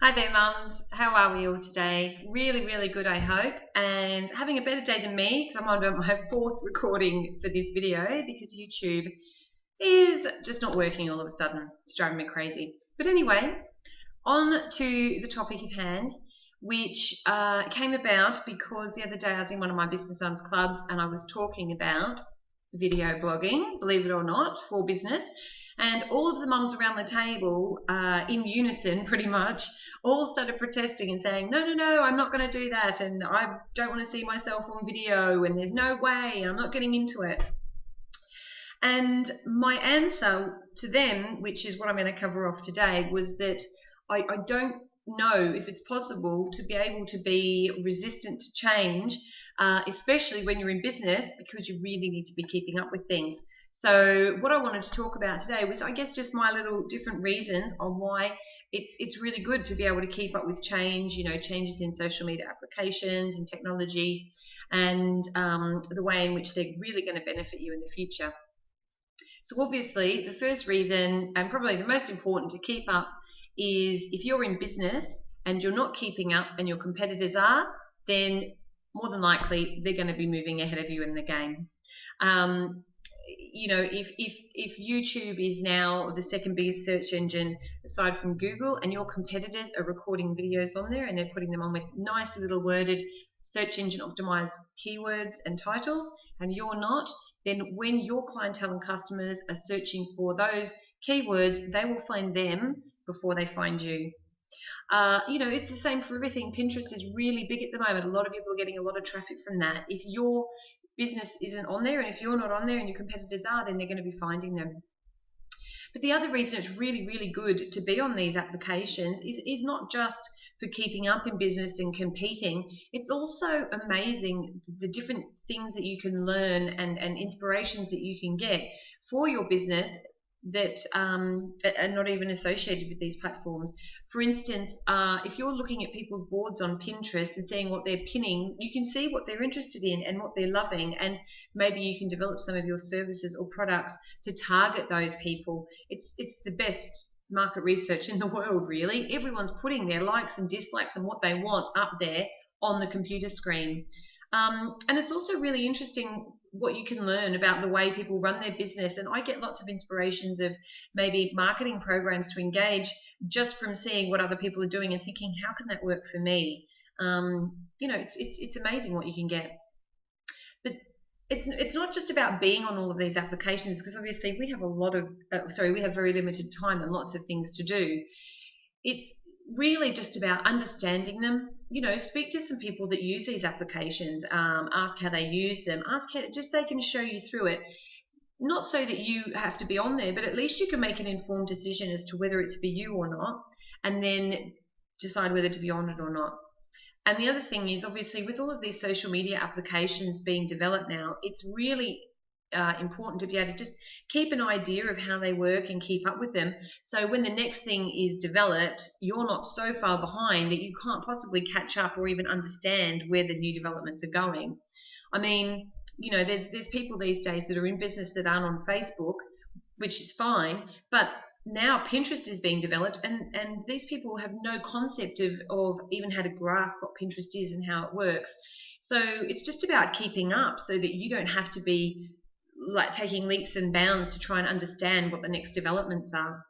Hi there, mums. How are we all today? Really, really good, I hope. And having a better day than me because I'm on my fourth recording for this video because YouTube is just not working all of a sudden. It's driving me crazy. But anyway, on to the topic at hand, which came about because the other day I was in one of my business mums clubs and I was talking about video blogging, believe it or not, for business. And all of the mums around the table, in unison pretty much, all started protesting and saying, no, no, no, I'm not going to do that. And I don't want to see myself on video. And there's no way. And I'm not getting into it. And my answer to them, which is what I'm going to cover off today, was that I don't know if it's possible to be able to be resistant to change, especially when you're in business, because you really need to be keeping up with things. So what I wanted to talk about today was, I guess, just my little different reasons on why it's really good to be able to keep up with change, changes in social media applications and technology, and the way in which they're really going to benefit you in the future. So obviously, the first reason, and probably the most important to keep up, is if you're in business and you're not keeping up and your competitors are, then more than likely they're going to be moving ahead of you in the game. If YouTube is now the second biggest search engine aside from Google, and your competitors are recording videos on there and they're putting them on with nice little worded search engine optimized keywords and titles, and you're not, then when your clientele and customers are searching for those keywords, they will find them before they find you. It's the same for everything. Pinterest is really big at the moment. A lot of people are getting a lot of traffic from that. If your business isn't on there, and if you're not on there and your competitors are, then they're going to be finding them. But the other reason it's really, really good to be on these applications is not just for keeping up in business and competing. It's also amazing the different things that you can learn and inspirations that you can get for your business that are not even associated with these platforms. For instance, if you're looking at people's boards on Pinterest and seeing what they're pinning, you can see what they're interested in and what they're loving, and maybe you can develop some of your services or products to target those people. It's the best market research in the world, really. Everyone's putting their likes and dislikes and what they want up there on the computer screen. And it's also really interesting what you can learn about the way people run their business. And I get lots of inspirations of maybe marketing programs to engage just from seeing what other people are doing and thinking, how can that work for me? It's amazing what you can get. But it's not just about being on all of these applications, because obviously we have very limited time and lots of things to do. It's really just about understanding them. Speak to some people that use these applications, ask how they use them, ask how just they can show you through it. Not so that you have to be on there, but at least you can make an informed decision as to whether it's for you or not, and then decide whether to be on it or not. And the other thing is, obviously, with all of these social media applications being developed now, it's really important to be able to just keep an idea of how they work and keep up with them. So when the next thing is developed, you're not so far behind that you can't possibly catch up or even understand where the new developments are going. I mean, there's people these days that are in business that aren't on Facebook, which is fine, but now Pinterest is being developed, and these people have no concept of even how to grasp what Pinterest is and how it works. So it's just about keeping up so that you don't have to be like taking leaps and bounds to try and understand what the next developments are.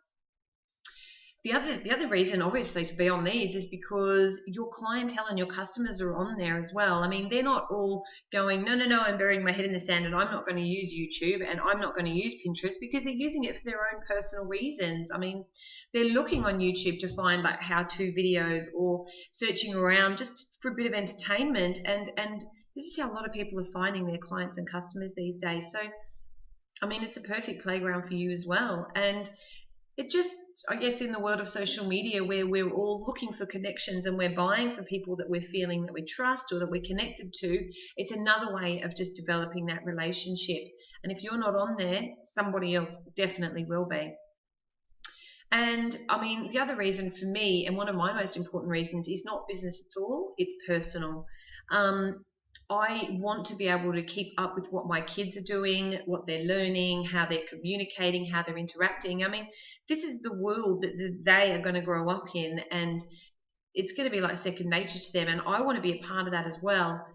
The other reason, obviously, to be on these is because your clientele and your customers are on there as well. I mean, they're not all going, no, I'm burying my head in the sand and I'm not going to use YouTube and I'm not going to use Pinterest, because they're using it for their own personal reasons. I mean, they're looking on YouTube to find like how-to videos or searching around just for a bit of entertainment. And this is how a lot of people are finding their clients and customers these days. So, I mean, it's a perfect playground for you as well. And it just, I guess, in the world of social media where we're all looking for connections and we're buying for people that we're feeling that we trust or that we're connected to, it's another way of just developing that relationship. And if you're not on there, somebody else definitely will be. And I mean, the other reason for me, and one of my most important reasons, is not business at all, it's personal. I want to be able to keep up with what my kids are doing, what they're learning, how they're communicating, how they're interacting. I mean, this is the world that they are going to grow up in, and it's going to be like second nature to them, and I want to be a part of that as well.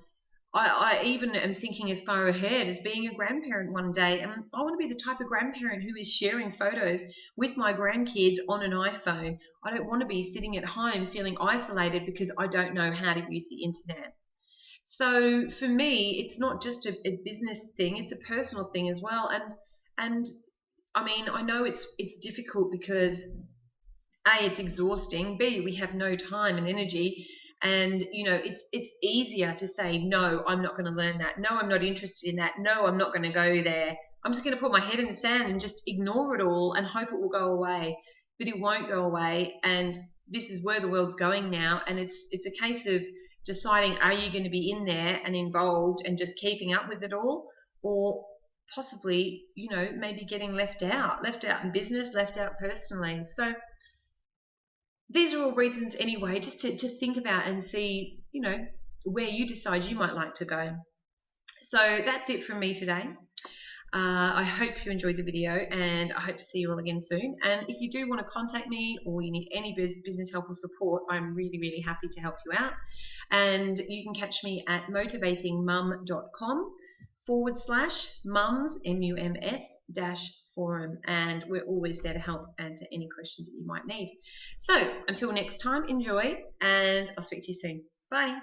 I even am thinking as far ahead as being a grandparent one day, and I want to be the type of grandparent who is sharing photos with my grandkids on an iPhone. I don't want to be sitting at home feeling isolated because I don't know how to use the internet. So for me, it's not just a business thing; it's a personal thing as well. And I mean, I know it's difficult because A, it's exhausting. B, we have no time and energy. And it's easier to say, no, I'm not going to learn that. No, I'm not interested in that. No, I'm not going to go there. I'm just going to put my head in the sand and just ignore it all and hope it will go away. But it won't go away. And this is where the world's going now. And it's a case of deciding, are you going to be in there and involved and just keeping up with it all, or possibly, maybe getting left out in business, left out personally. So these are all reasons anyway, just to think about and see, where you decide you might like to go. So that's it from me today. I hope you enjoyed the video, and I hope to see you all again soon. And if you do want to contact me or you need any business help or support, I'm really, really happy to help you out. And you can catch me at motivatingmum.com/mums, MUMS-forum, and we're always there to help answer any questions that you might need. So until next time, enjoy, and I'll speak to you soon. Bye.